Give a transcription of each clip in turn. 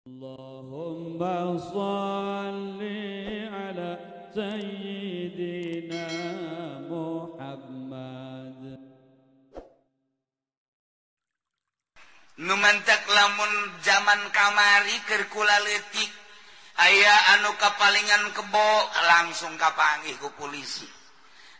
Allahumma salli ala sayyidina Muhammad. Numantak lamun zaman kamari keur kula leutik aya anu kapalingan kebo langsung kapanggih ku polisi.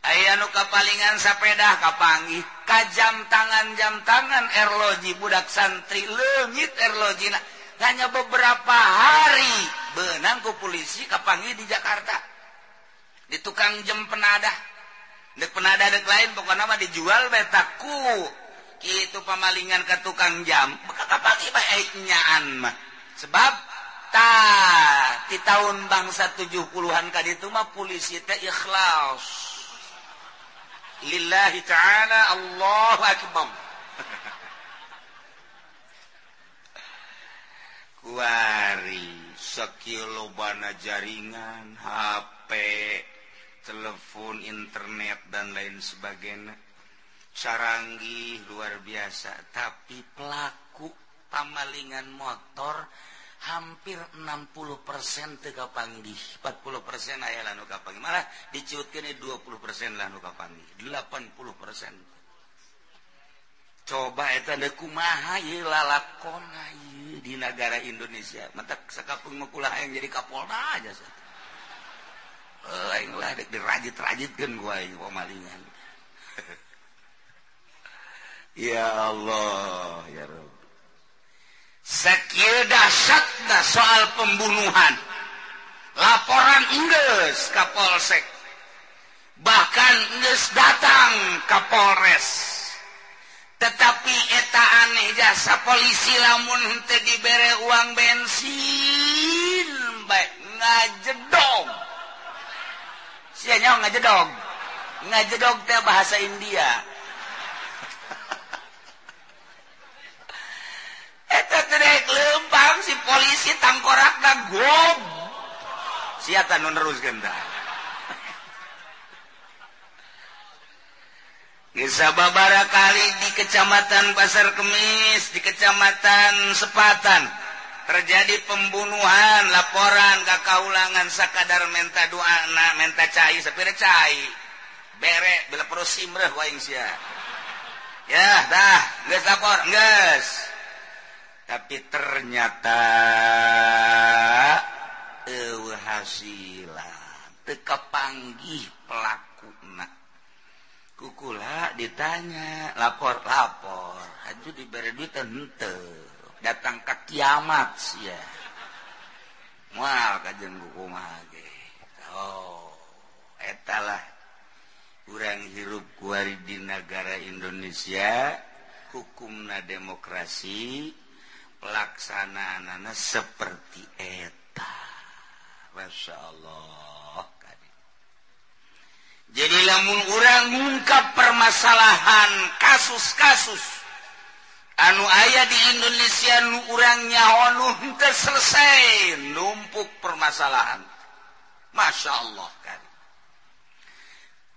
Aya anu kapalingan sapeda kapanggih ka jam tangan erloji budak santri leungit erlojina hanya beberapa hari beunang ku polisi kapanggih di Jakarta di tukang jam penadah dek penadah dek lain pokoknya mah dijual betaku kitu pamalingan ke tukang jam kapanggih bae nyaan mah sebab di tahun bangsa 70-an ka ditu mah polisi teh ikhlas lillahi ta'ala Allahu akbar. Kuari sakilobana jaringan HP telepon internet dan lain sebagainya saranggih luar biasa tapi pelaku pamalingan motor hampir 60% teu kapanggih 40% aya lanu kapanggih malah diciutkeun 20% lanu kapanggih 80%. Coba eta da kumaha ieu lalakonna ieu di negara Indonesia matak sakapung mekulah yang jadi kapolda aja sah. Aing lah dek dirajit-rajitkeun ku aing pamalingan. Ya Allah ya Rabb. Sakieu dahsyatna soal pembunuhan. Laporan geus ka Polsek. Bahkan geus datang ka Polres. Tetapi eta aneh jasa polisi lamun teu dibere uang bensin bae ngajedog. Sia nyaho ngajedog. Ngajedog teh bahasa India. Eta terek leumpang si polisi tangkorakna gob. Sia tah nu neruskeun tah. Sababara kali di Kecamatan Pasar Kemis, di Kecamatan Sepatan terjadi pembunuhan, laporan ka kaulangan sakadar menta doana, menta cai, sapira cai. Bere bila perlu simreh waing sia. Ya, dah, geus lapor, geus. Tapi ternyata eueuh hasilan, teu kapanggih pelakuna. Kukula ditanya lapor haju diberi duit henteu datang ke kiamat sia moal kajen kumaha ge etalah urang hirup kuari di negara Indonesia hukumna demokrasi pelaksanaanana seperti eta Masya Allah. Jadi lamun urang ngungkap permasalahan kasus-kasus anu aya di Indonesia nu urang nyaho nu teu selesai numpuk permasalahan. Masya Allah kan.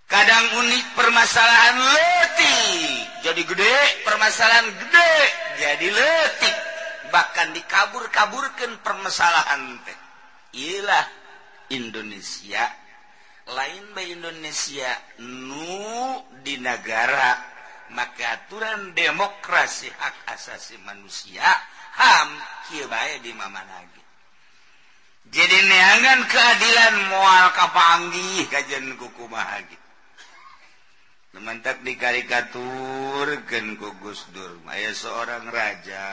Kadang unik permasalahan leutik jadi gede, permasalahan gede jadi leutik. Bahkan dikabur-kaburkeun permasalahan teh. Iyalah Indonesia. Lain bae Indonesia nu di negara maka aturan demokrasi hak asasi manusia HAM kieu bae di mamanage. Jadi neangan keadilan moal kapanggih kajen ku kumaha gitu. Nemantak dikarikaturkeun ku Gus Dur aya seorang raja.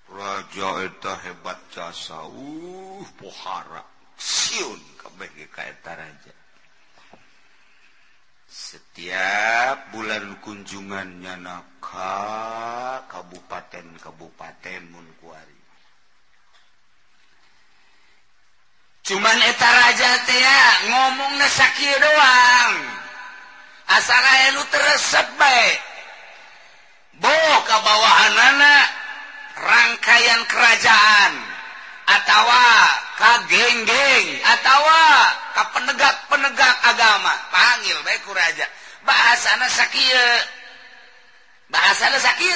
Raja eta hebat jasa pohara siun kabeh ka eta raja. Setiap bulan kunjungannya ka kabupaten mun kuari. Cuman eta raja teh ya ngomongna sakieu doang. Asal aya nu teresep bae. Boh ka bawahanana rangkaian kerajaan atawa ka geng-geng atawa ka penegak-penegak agama panggil bae ku raja bahasana sakieu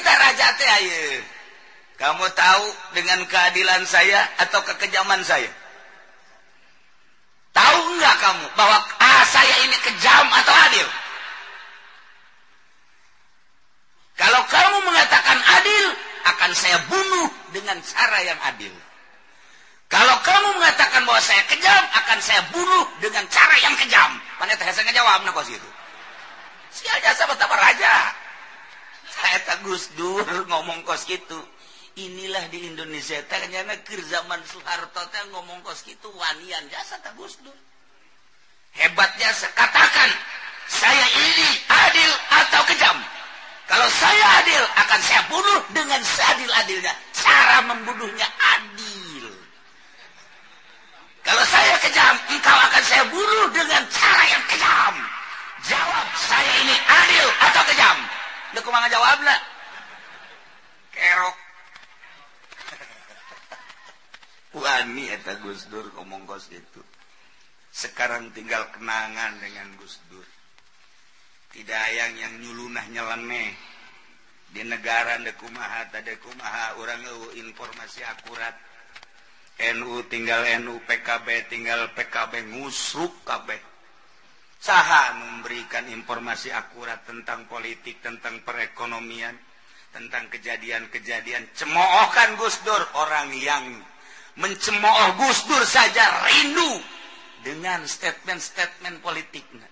teh raja teh ayeuna Kamu tahu dengan keadilan saya atau kekejaman saya? Tahu enggak kamu bahwa saya ini kejam atau adil? Kalau kamu mengatakan adil, akan saya bunuh dengan cara yang adil. Kalau kamu mengatakan bahwa saya kejam, akan saya bunuh dengan cara yang kejam. Mana teh saya ngejawab nak kos itu. Sia jasa betapa raja. Saya tak Gus Dur ngomong kos gitu. Inilah di Indonesia teh nyana keur zaman Soeharto teh ngomong kos gitu wanian jasa tak Gus Dur. Hebatnya katakan saya ini adil atau kejam. Kalau saya adil akan saya bunuh dengan seadil-adilnya. Cara membunuhnya adil. Kalau saya kejam, engkau akan saya bunuh dengan cara yang kejam. Jawab, saya ini adil atau kejam? Lu kumaha jawabna? Kerok. Wani eta Gus Dur ngomong kos itu. Sekarang tinggal kenangan dengan Gus Dur. Tidak yang nyulunah nyeleneh. Di negara dekumaha tadekumaha urang informasi akurat. NU tinggal NU, PKB tinggal PKB, ngusruk kabeh. Saha memberikan informasi akurat tentang politik, tentang perekonomian, tentang kejadian-kejadian. Cemoohkan Gus Dur, orang yang mencemooh Gus Dur saja rindu dengan statement-statement politiknya.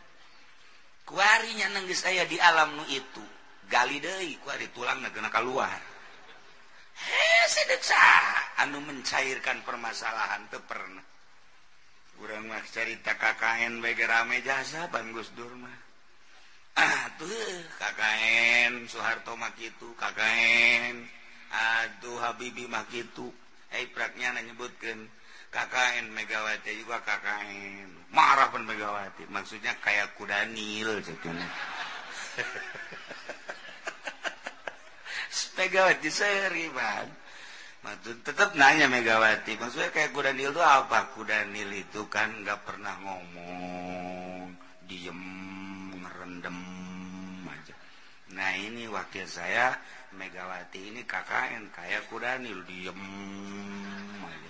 Kuarinya nanggis saya di alam nu itu, gali deui kuari tulang negena keluar. Sedek anu mencairkan permasalahan teu pernah. Urang mah cerita KKN bege rame jasa Ban Gus Dur mah. Tuh KKN Soeharto mah kitu, KKN aduh Habibie mah kitu. Praknya nyebutkeun KKN Megawati juga KKN. Marah pun Megawati, maksudnya kayak kuda Nil cenah. Megawati seri Bang. Maksud tetap nanya Megawati, maksudnya kayak kuda Nil itu apa? Kuda Nil itu kan nggak pernah ngomong, diem, ngerendem aja. Nah ini wakil saya Megawati ini KKN kayak kuda Nil, diem aja.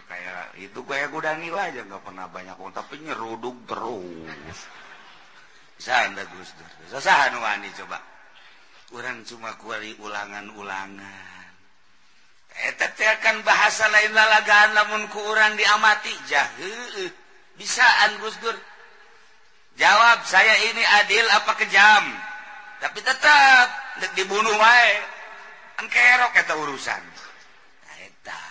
Kayak itu kayak kuda Nil aja, nggak pernah banyak ngomong, tapi nyeruduk terus. Sanda Gus Dur, sasaha nu wani coba. Urang cuma kuari ulangan-ulangan. Eta teh kan bahasa lain lalagaan lamun ku urang diamati jaheuh. Bisaan Gus Dur. Jawab, saya ini adil apa kejam? Tapi tetap dibunuh wae. Kan kerok eta urusan. Eta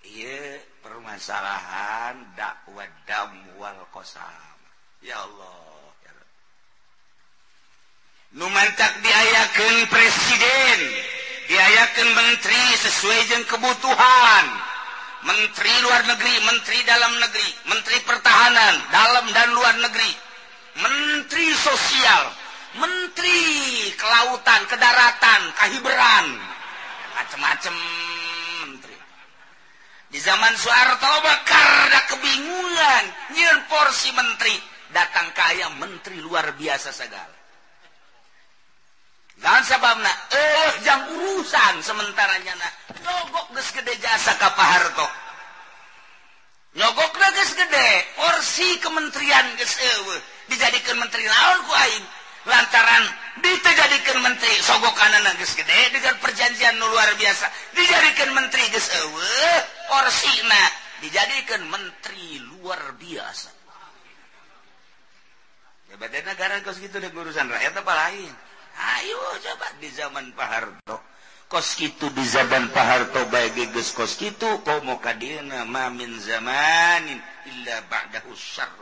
ieu permasalahan dakwah dam wal qasam. Ya Allah. Numantak diayakeun presiden, diayakeun menteri sesuai jeung kebutuhan. Menteri luar negeri, menteri dalam negeri, menteri pertahanan, dalam dan luar negeri, menteri sosial, menteri kelautan, kedaratan, kahiberan, macam-macam menteri. Di zaman Soeharto bakar da kebingungan, nyieun porsi menteri, datang kaya menteri luar biasa segala. Dan sababna jang urusan sementaranya nyogok geus gede jasa ka Pak Harto. Nyogok geus gede, porsi kementerian geus eueuh. Dijadikeun menteri naon ku aing? Lantaran dijadikeun menteri sogokanana geus gede dengan perjanjian nu luar biasa. Dijadikeun menteri geus eueuh, porsina dijadikeun menteri luar biasa. Ya badan negara geus kitu deh urusan rakyat apa lain? Ayo coba di zaman Pak Harto. Kos kitu di zaman Pak Harto bae geus kos kitu komo kadieuna ma min zamanin illa ba'dahu syarr.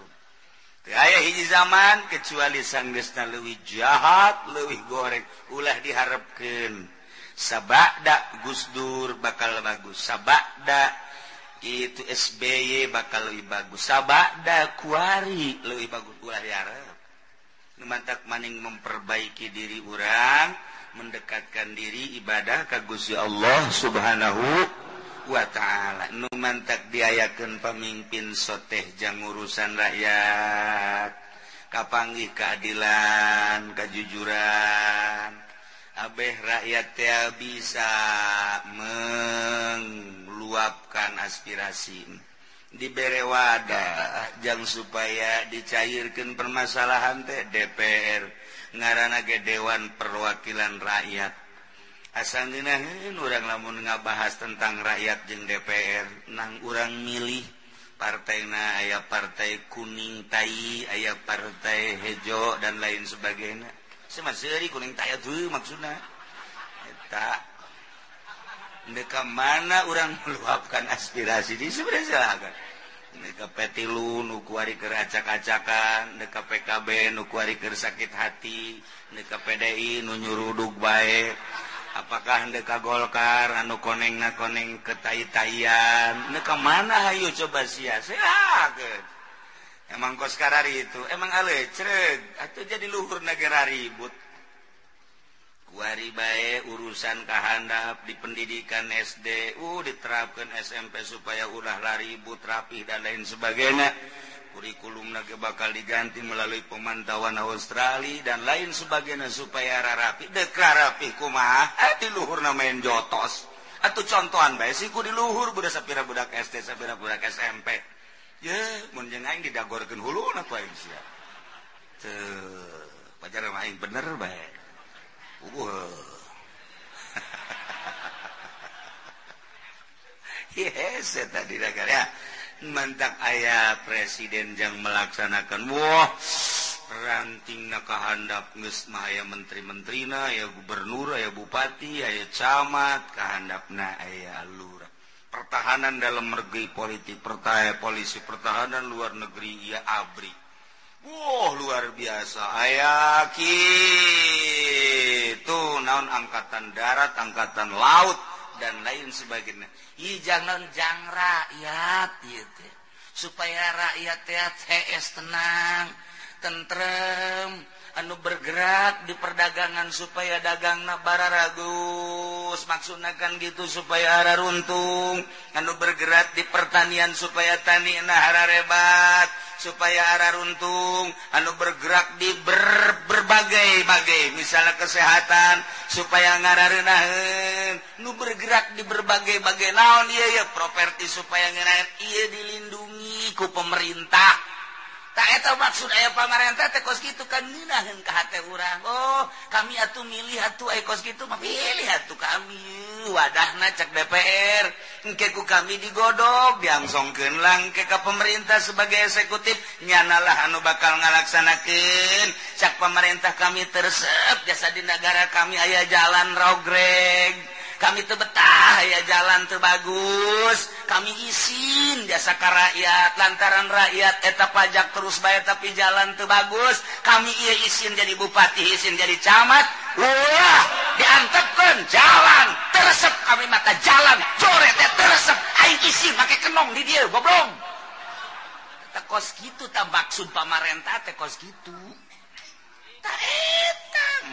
Teu aya hiji zaman kecuali sanggeusna leuwih jahat, leuwih goreng, ulah diharepkeun. Sabada Gus Dur bakal bagus, sabada itu SBY bakal lebih bagus, sabada Kuari leuwih bagus, ulah diharep. Numantak maning memperbaiki diri urang, mendekatkan diri ibadah ka Gusti Allah Subhanahu wa taala. Numantak diayakeun pamimpin soteh jang urusan rakyat, kapanggih keadilan, kejujuran. Abeh rakyat teh bisa meluapkan aspirasi dibere wadah jang supaya dicairkan permasalahan teh DPR ngaranna ge Dewan Perwakilan Rakyat asal dinaheun urang lamun ngabahas tentang rakyat jeung DPR nang urang milih partaina aya partai kuning tai aya partai hejo dan lain sebagainya sama seuri kuning tai atuh maksudna eta ndeka mana urang meluapkan aspirasi di sebenarnya silakan ndeka petilu nu kuari keur acak-acakan ndeka PKB nu kuari keur sakit hati ndeka PDI nu nyurudug bae apakah ndeka Golkar anu konengna koneng ketai-taian ndeka mana hayu coba sia silakan emang kos karari itu emang alecreg atuh jadi luhur negara ribut kuari bae urusan kahandap di pendidikan SD diterapkan SMP supaya ulah ribut rapih dan lain sebagainya kurikulum ge bakal diganti melalui pemantauan Australia dan lain sebagainya supaya rapi dek rapi kumaha di luhurna main jotos atuh contohan bae sih ku di luhur budak sapira budak SD sapira budak SMP ye mun jeung aing didagorkeun huluna ku aing sia teu pajar mah aing bener bae yes tadi negara mantak ayah presiden yang melaksanakan rantingna kahandap geus mah aya menteri-menterina aya gubernur aya bupati aya camat kahandapna aya lurah pertahanan dalam negeri politik polisi pertahanan luar negeri ya abri luar biasa aya kitu naon angkatan darat angkatan laut dan lain sebagainya jangan jang rakyat gitu supaya rakyat teh tenang tentrem anu bergerak di perdagangan supaya dagangna bararagus maksudna kan gitu supaya hara runtung anu bergerak di pertanian supaya tanina hararebat supaya hara runtung anu bergerak di berbagai-bagai misalnya kesehatan supaya ngarareunaheun nu bergerak di berbagai-bagai naon ieu properti supaya ngeunaheun ieu dilindungi ku pemerintah tak eta maksud aya pamarentah teh kos kitu kan ngeunaheun ka hate urang kami atuh milih atuh aya kos kitu mah pilih atuh kami wadahna cek DPR engke ku kami digodog diangsongkeun langke ka pemerintah sebagai eksekutif nyanalah anu bakal ngalaksanakeun cak pemerintah kami tersep jasa di negara kami aya jalan rogreg kami teu betah aya jalan teu bagus kami isin jasa ka rakyat lantaran rakyat eta pajak terus bayar tapi jalan teu bagus kami ieu isin jadi bupati isin jadi camat wah diantepkeun jalan teresep kami mata jalan jore teh teresep aing isin make kenong di dieu goblok eta kos kitu tah maksud pamarentah teh kos kitu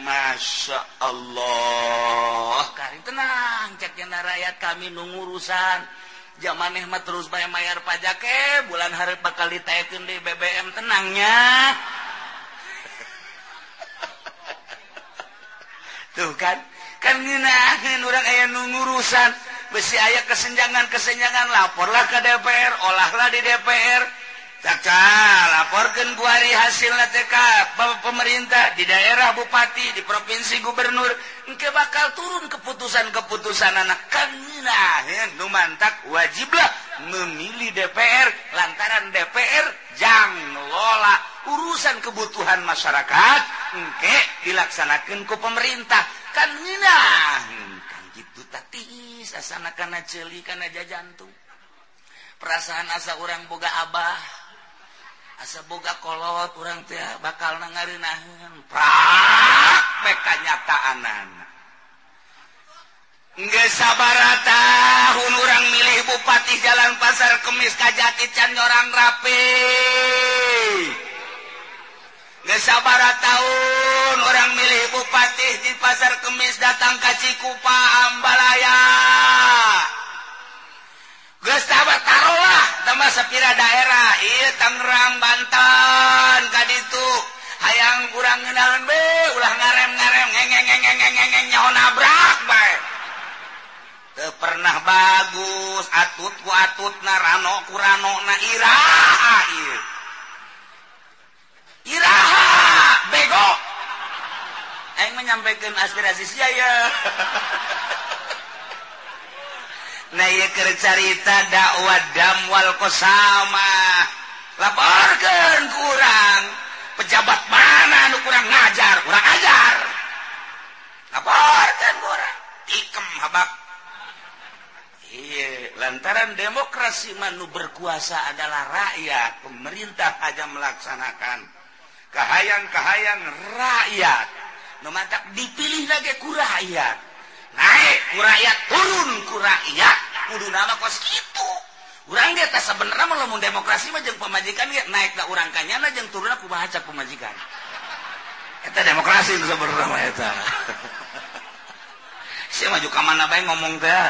Masya Allah karing tenang cek jana rakyat kami nungurusan jamaneh mah terus bayar pajak bulan hari bakal ditaekeun di BBM tenangnya tuh kan ngeunaheun urang aya nungurusan besi aya kesenjangan laporlah ke DPR olahlah di DPR laporkan kuari hasilnya TK Bapak pemerintah di daerah bupati di provinsi gubernur engke bakal turun keputusan anak kanina nu mantak wajiblah memilih DPR lantaran DPR jang ngelola urusan kebutuhan masyarakat engke dilaksanakeun ku pemerintah kanina kan gitu tatis asana kana ceuli kana jajantung perasaan asa urang boga abah asa boga kolot urang teh bakal nangareunaheun prak bek kanyataanana geus sabaraha tahun urang milih bupati Jalan Pasar Kemis ka Jati can nyorang rapi geus sabaraha tahun urang milih bupati di Pasar Kemis datang ka Cikupa Ambalaya geus tarolah tambah sapira daerah ieu Tangerang Banten ka ditu hayang urang ngeunaheun be ulah ngarem ngeng bagus atut ku atutna rano ku ranona iraha ieu iraha bego aing menyampaikan aspirasi sia ya nah ieu keur carita dakwah damwal qasamah laporkeun ku urang pejabat mana anu kurang ngajar urang ajar laporkeun ku urang ikem habak iya lantaran demokrasi manu berkuasa adalah rakyat pemerintah aja melaksanakan kahayang-kahayang rakyat nu mantap dipilih lagi ku rakyat naik ku rakyat turun ku rakyat kudu nama kos kitu urang dia teh sebenarnya mah lamun demokrasi mah jeung pemajikan ge naik da urang kanyana jeung turunna kumaha cak pemajikan eta demokrasi itu sebenarnya mah eta sia maju ka mana bae ngomong teh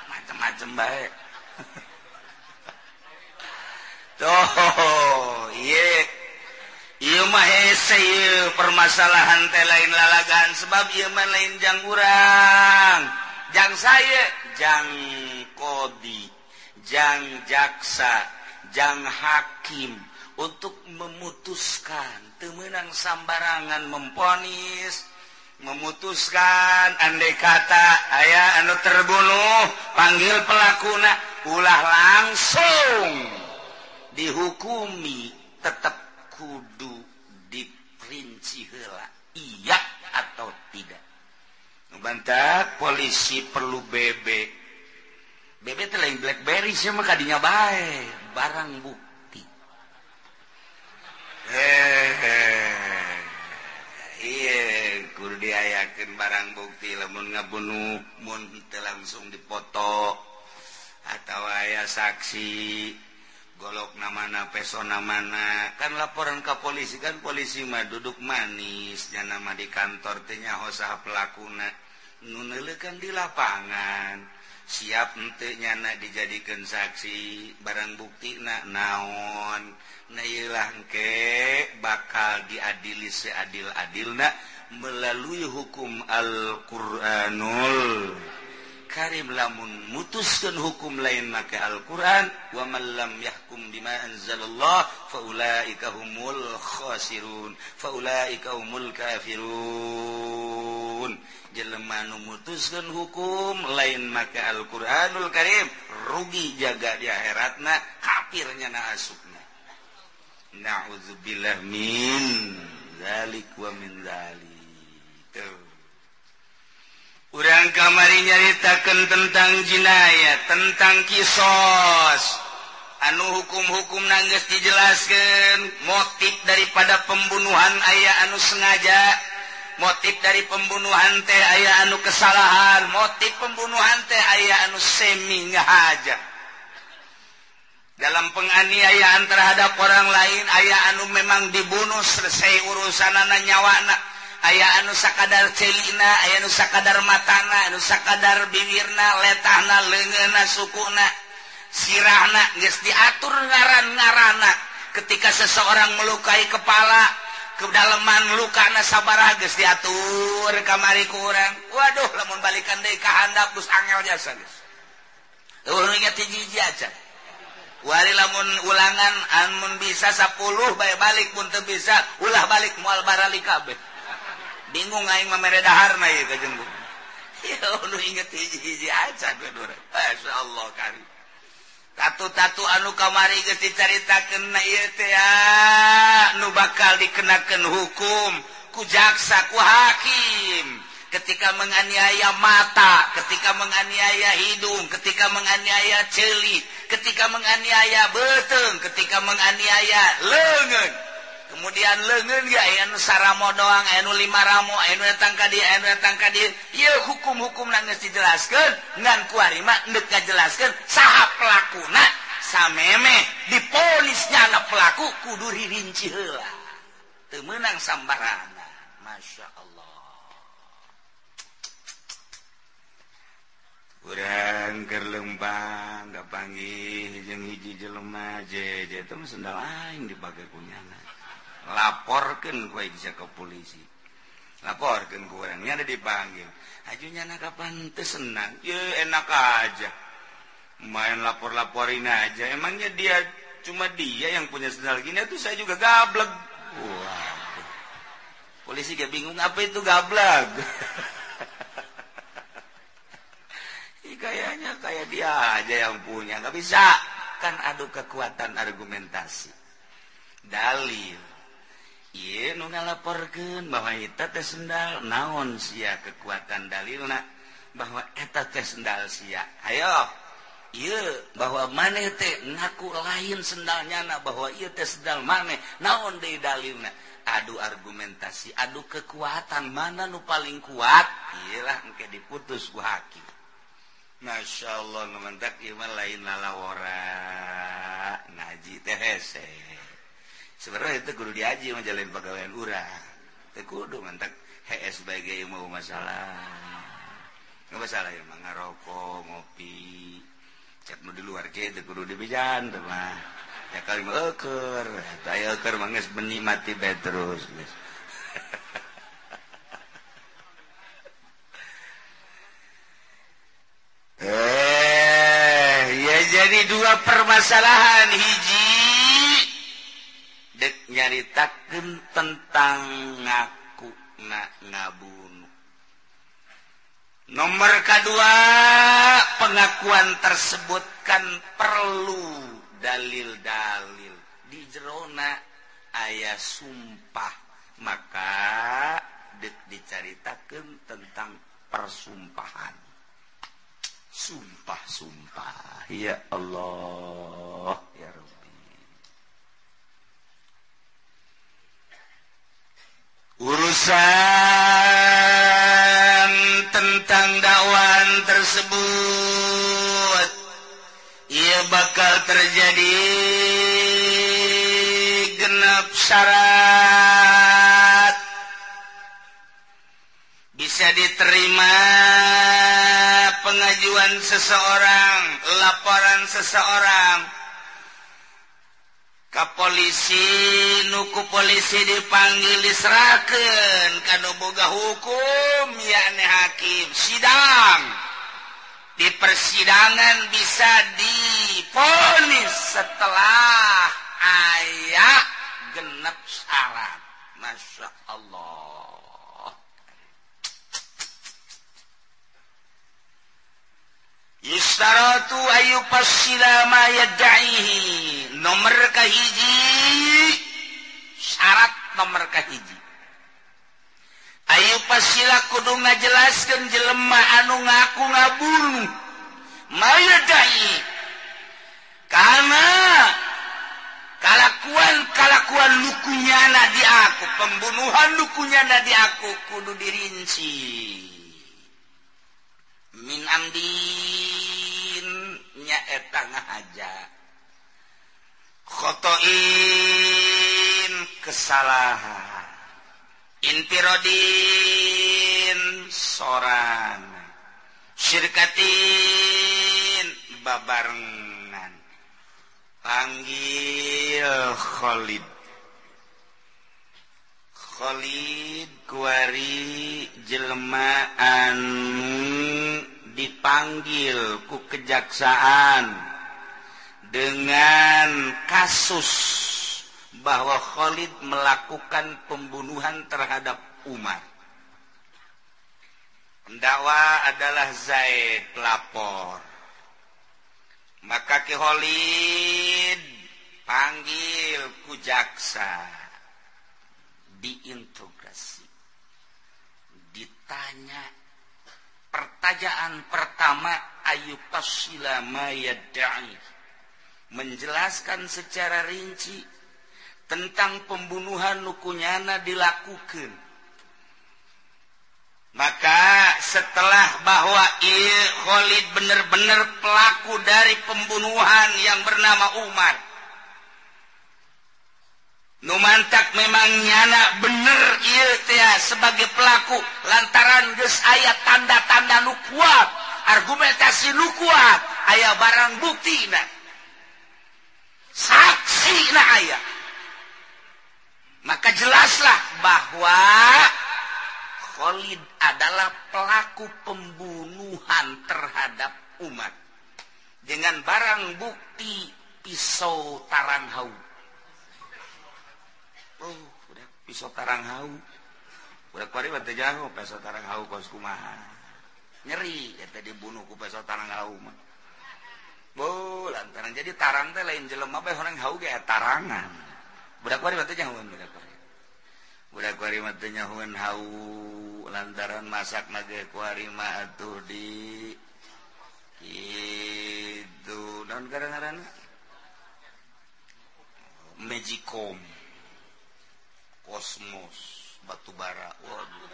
macem-macem bae tuh ieu mah hese ieu permasalahan teh lain lalagan sebab ieu mah lain jang urang jang saya jang kodi jang jaksa jang hakim untuk memutuskan teu meunang sambarangan memponis memutuskan andai kata aya anu terbunuh panggil pelakuna ulah langsung dihukumi tetap kudu diperinci heula iya atau tidak bantah polisi perlu BB teh lain BlackBerry sih mah kadinya bae barang bukti iya kudu diayakeun barang bukti lamun ngabunuh mun teu langsung dipoto atau aya saksi golok namana pesona mana kan laporan ke polisi kan polisi mah duduk manis jangan mah di kantor teh nyaho saha pelakuna nu neuleukeun di lapangan siap henteu nyana dijadikeun saksi barang buktina naon na ieu lah engke bakal diadili seadil-adilna melalui hukum Al-Qur'anul Karim lamun mutuskeun hukum lain make Al-Qur'an wa man lam yahkum bima anzalallah faulaika humul khasirun faulaika humul kafirun jelema nu mutuskeun hukum lain make Al-Qur'anul Karim rugi jaga di akhiratna kafirnya na asupna na'udzubillah min zalik wa min zalik urang kamari nyaritakeun tentang jinayah tentang kisos anu hukum-hukumna geus dijelaskeun motif daripada pembunuhan aya anu sengaja motif dari pembunuhan teh aya anu kesalahan motif pembunuhan teh aya anu semi ngahaja dalam penganiayaan terhadap orang lain aya anu memang dibunuh selesai urusanana nyawana aya anu sakadar celina aya anu sakadar matana anu sakadar bibirna letahna leungeunna sukuna sirahna geus diatur ngaran-ngaranna ketika seseorang melukai kepala kedalaman lukana sabaraha geus diatur kamari ku urang waduh lamun balikan deui ka handap geus angel jasa geus ingat hiji aja wari lamun ulangan amun bisa 10 bae balik pun teu bisa ulah balik moal barali kabeh bingung aing mah mere daharna ieu ka jeung ya nu inget hiji-hiji aja kudu masyaallah kari tatu-tatu anu kamari geus dicaritakeun na ieu teh nu bakal dikenakeun hukum ku jaksa ku hakim ketika menganiaya mata ketika menganiaya hidung ketika menganiaya ceuli ketika menganiaya beuteung ketika menganiaya leungeun kemudian leungeun ge aya nu saramo doang aya nu 5 ramo aya nu datang ka dieu aya nu datang ka dieu ieu hukum-hukumna geus dijelaskeun ngan ku ari mah neuk ngajelaskeun saha pelakuna samemeh diponisnya na pelaku kudu ririnci heula teu meunang sambarangan masyaallah urang keur leumpang da panggih jeung hiji jelema jeje teh sendal aing dipake kunyana laporkeun ku aing ke polisi laporkeun ku urang nya dipanggil ajunya na kapan teu senang enak aja main lapor-laporin aja emangnya cuma dia yang punya sendal gini tuh saya juga gablek. Wah, polisi gak bingung apa itu gablek. Kayaknya kayak dia aja yang punya, nggak bisa kan adu kekuatan argumentasi dalil. Iya nu ngalaporkeun bahwa eta teh sendal naon sia kekuatan dalilna bahwa eta teh sendal sia. Ayo iya bahwa maneh teh ngaku lain sendalnya bahwa iya teh sendal maneh naon deui dalilna adu argumentasi adu kekuatan mana nu paling kuat iyalah engke diputus ku hakim. Masya Allah nu mantak ieu mah lain lalawora ngaji teh hese sebenarnya itu kudu diaji mah jalain pagawean urang teh kudu mantak hese sebagai ilmu masalah nggak masalah ya mah ngarokok ngopi cek nu di luar ge teh kudu dibijan teh mah ya kali mah euker aya euker mah geus menikmati bae terus geus ya jadi dua permasalahan hiji dek nyaritakeun tentang ngaku ngabunuh. Nomor kedua, pengakuan tersebut kan perlu dalil-dalil. Di jerona aya sumpah, maka dicaritakeun tentang persumpahan. Sumpah-sumpah, ya Allah, ya Rabbi. Urusan tentang dakwaan tersebut ia bakal terjadi genap syarat bisa diterima pengajuan seseorang, laporan seseorang ka polisi, nuku polisi dipanggil diserahkeun kanu boga hukum yakni hakim sidang. Di persidangan bisa divonis setelah aya genep syarat. Masya Allah. Yustaratu ayu pasila ma yadda'ihi. Nomor kahiji syarat nomor kahiji ayu pasila kudu ngajelaskeun jelema anu ngaku ngabunuh mayadai karena kalakuan lukunyana di aku pembunuhan lukunyana di aku kudu dirinci min amdin nya eta ngahaja khotoin kesalahan intirodin soran syirkatin babarengan panggil Khalid kuari jelema anu dipanggil ku kejaksaan dengan kasus bahwa Khalid melakukan pembunuhan terhadap Umar. Pendakwa adalah Zaid lapor. Maka Ki Khalid panggil ku jaksa, diinterogasi, ditanya. Pertanyaan pertama ayutasila ma yadda'i, menjelaskan secara rinci tentang pembunuhan nukunyana dilakukan. Maka setelah bahwa Khalid benar-benar pelaku dari pembunuhan yang bernama Umar, numantak memang nyana bener ieu teh sebagai pelaku lantaran geus aya tanda-tanda nu kuat, argumentasi nu kuat, aya barang buktina. Saksi na aya. Maka jelaslah bahwa Khalid adalah pelaku pembunuhan terhadap umat dengan barang bukti pisau taranghau. Oh, udah pisau taranghau. Udah kuari batu jauh pisau taranghau kos kumaha. Nyeri eta dibunuh ku pisau taranghau mah. Oh, lantaran jadi tarang teh lain jelema bae orang hau ge tarangan. Budak kuari batu jauh budak kuari. Budak kuari mah teh nyahoeun hau lantaran masak nage kuari mah atuh di kitu naon ngaranna? Magicom. Kosmos, batu bara. Waduh.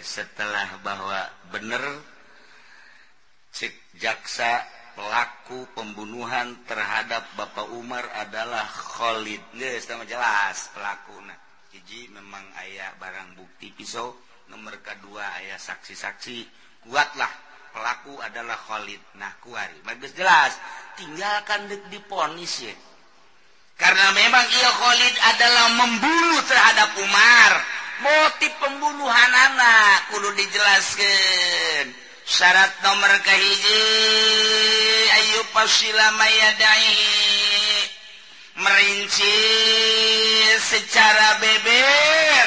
Setelah bahwa benar cek jaksa pelaku pembunuhan terhadap Bapak Umar adalah Khalid. Geus tah jelas pelakuna. Hiji memang aya barang bukti pisau, nomor kedua aya saksi-saksi. Kuatlah pelaku adalah Khalid. Nah, kuari bagus jelas. Tinggalkan dek diponis ya. Karena memang ia Khalid adalah membunuh terhadap Umar. Motif pembunuhan anak kudu dijelaskan. Syarat nomor kahiji ayu fasila mayadai, merinci secara beber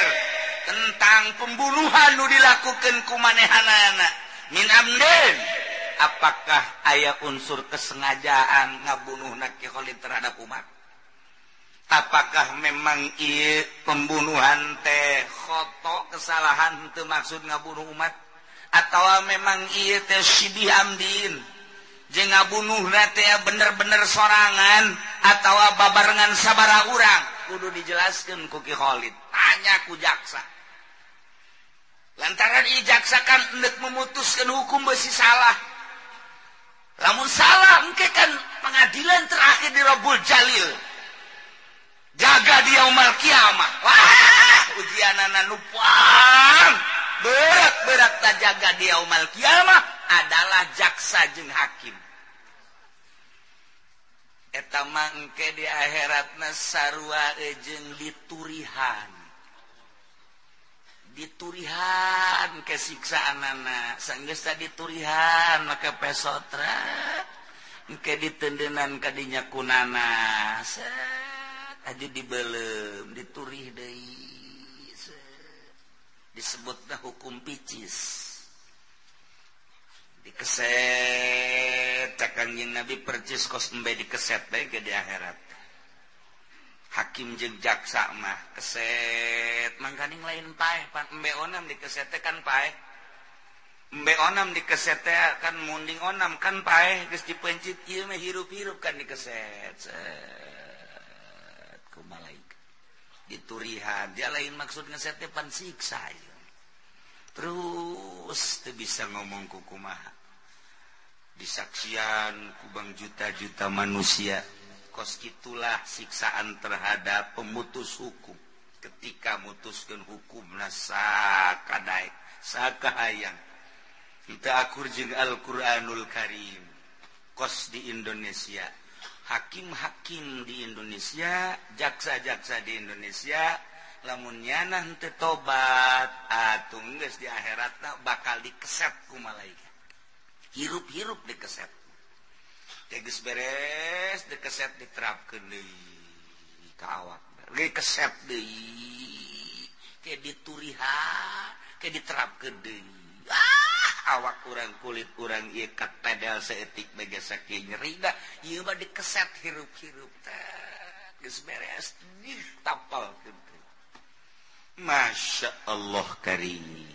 tentang pembunuhan nu dilakukan ku manehanana. Min amden, apakah aya unsur kesengajaan ngabunuh Ki Khalid terhadap umat? Apakah memang ieu pembunuhan teh khoto kesalahan teu maksud ngabunuh umat? Atawa memang ieu teh sibih amdin jeung ngabunuhna teh bener-bener sorangan atawa babarengan sabaraha urang? Kudu dijelaskeun ku Ki Khalid. Tanya ku jaksa. Lantaran ieu jaksa kan hendak memutuskan hukum besi salah. Lamun salah engke kan pengadilan terakhir di Rabbul Jalil. Jaga dia yaumul kiamah. Wah, ujianana nu pang. Berat-berat tak jaga dia yaumul kiamah adalah jaksa jeung hakim. Eta mah engke di akhiratna sarua jeung diturihan. Diturihan ke siksaanana. Sanggeus diturihan maka pesotra. Engke ditendenan ka dinya kunana. Aja dibelem, diturih deui. Disebutna hukum picis. Dikeset Kanjeng Nabi percis kos embe dikeset bae ke di akhirat. Hakim jeung jaksa mah keset mangkaning lain paeh pan embe onam dikeset kan paeh. Embe onam dikeset kan munding onam kan paeh geus dipencit ieu mah hirup-hirup kan dikeset. Malaikat diturihan dia lain maksud ngeset teh pan siksa ya. Terus teu bisa ngomong ku kumaha disaksian ku bang juta-juta manusia kos kitulah siksaan terhadap pemutus hukum ketika mutuskeun hukumna sakadaek sakahayang kita akur jeung Al-Qur'anul Karim kos di Indonesia. Hakim-hakim di Indonesia, jaksa-jaksa di Indonesia, lamun nyana henteu tobat, atuh geus di akhiratna bakal dikeset ku malaikat. Hirup-hirup dikeset. Teh geus beres dikeset diterapkeun deui ka awak. Dikeset deui, ke diturihan, ke diterapkeun deui. Awak urang kulit urang ieu kat pedal seetik bege saking nyeri da ieu mah dikeset hirup-hirup teh geus beres ditapal kitu. Masya Allah karim.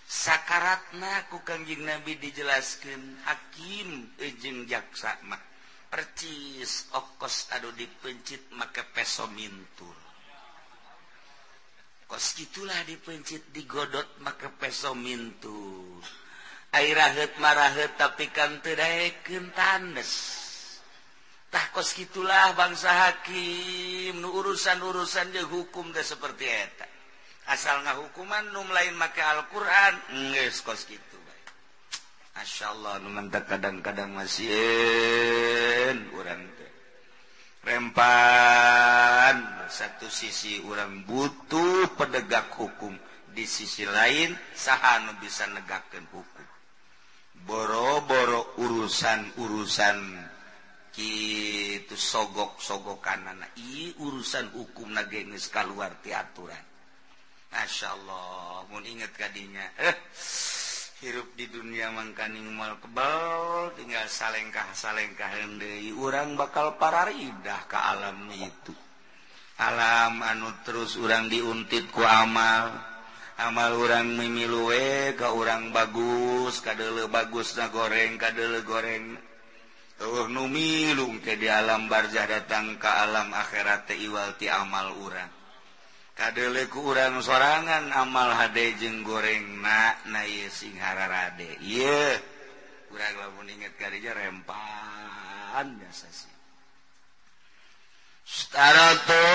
Sakaratna ku Kanjeng Nabi dijelaskeun hakim jeung jaksa mah percis okos adu dipencit make peso mintul. Kos gitulah dipencit digodot maka peso mintu. Ai raheut maraheut tapi kan teu daekeun tandes. Tah kos gitulah bangsa hakim nu urusan-urusan jeung hukum teh seperti eta. Asal ngahukuman nu lain make Al-Qur'an geus kos kitu bae. Masyaallah nu mantap kadang-kadang masieun urang teh. rempan satu sisi urang butuh pedegak hukum di sisi lain saha nu bisa negakeun hukum boro-boro urusan kitu sogok-sogokanana ieu urusan hukum na ge geus kaluar ti aturan. Masyaallah mun inget kadinya hirup di dunia mangkaning moal kebal tinggal salengkah deui urang bakal pararidah ka alam itu alam anu terus urang diuntit ku amal urang mimilu we ka urang bagus kadeuleu bagusna goreng kadeuleu goreng nu milung teh di alam barzah datang ka alam akhirat teh iwal ti amal urang kadeuleu ku urang sorangan amal hade jeung gorengna na ieu sing hararade ieu urang lamun inget kadinya rempan biasa sih staratu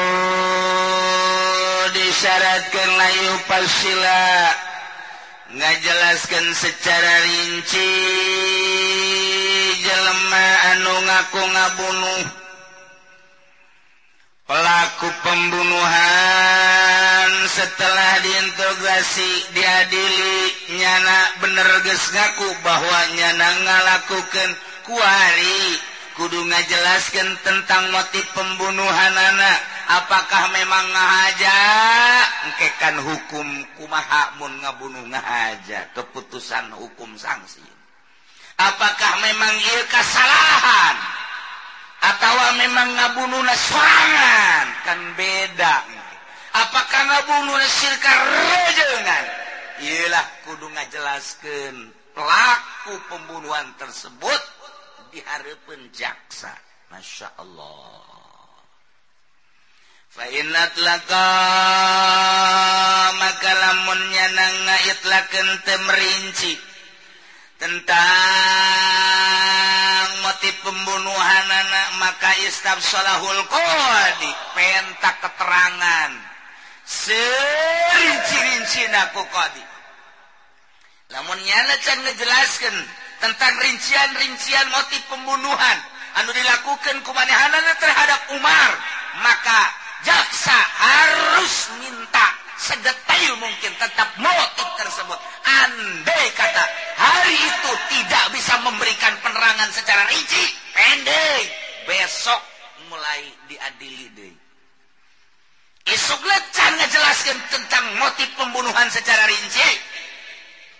disyaratkeun layu pasila ngajelaskeun secara rinci jelema anu ngaku ngabunuh pelaku pembunuhan setelah diinterogasi diadili nyana bener geus ngaku bahwa nyana ngalakukeun kuari kudu ngajelaskeun tentang motif pembunuhan anak apakah memang ngahaja engkekan hukum kumaha mun ngabunuh ngahaja keputusan hukum sanksi apakah memang ieu kasalahan atawa memang ngabunuhna sorangan kan beda apakah ngabunuhna sirka rejengan ieulah kudu ngajelaskeun pelaku pembunuhan tersebut di hareupeun jaksa. Masya Allah fa innat laka maka lamun nyana ngaitlakeun teu merinci tentang motif pembunuhan anak maka istabsalahul qadi pentak keterangan serinci-rincina ku qadi lamun nyana can ngejelaskeun tentang rincian-rincian motif pembunuhan anu dilakukan kumanehanana terhadap Umar maka jaksa harus minta sedetail mungkin tentang motif tersebut andai kata hari itu tidak bisa memberikan penerangan secara rinci pendek besok mulai diadili deui isukna can ngajelaskeun tentang motif pembunuhan secara rinci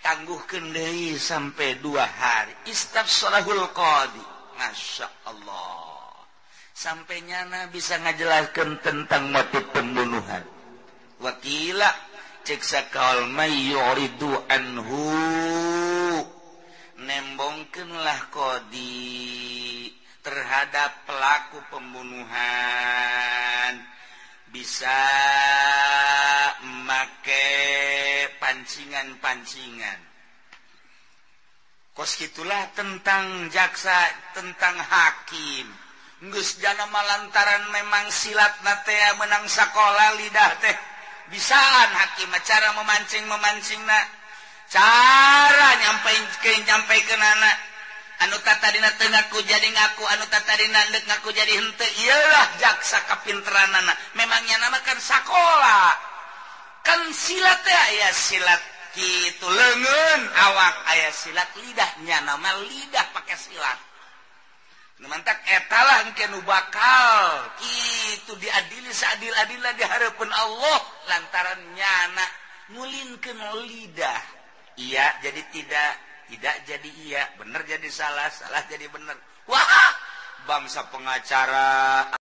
tangguhkeun deui sampai 2 hari istabsalahul qadi. Masya Allah sampai nyana bisa ngajelaskeun tentang motif pembunuhan wakila cek sakaul may yuridu anhu nembongkeunlah qadi terhadap pelaku pembunuhan bisa make pancingan-pancingan kos gitulah tentang jaksa tentang hakim geus jana malantaran memang silatna teh menang sakola lidah teh bisaan hakim cara memancingna cara nyampaikeun anak anu tatadina teu ngaku jadi ngaku anu tatadina deuk ngaku jadi henteu ieulah jaksa kapinteranana memangnya nama kan sakola kan silat teh aya silat kitu leungeun awak aya silat lidahnya nama lidah pake silat nu mantak eta lah engke nu bakal kitu diadili seadil-adilna di hareupeun Allah lantaran nyana ngulinkeun lidah iya jadi tidak jadi iya bener jadi salah jadi bener wah bangsa pengacara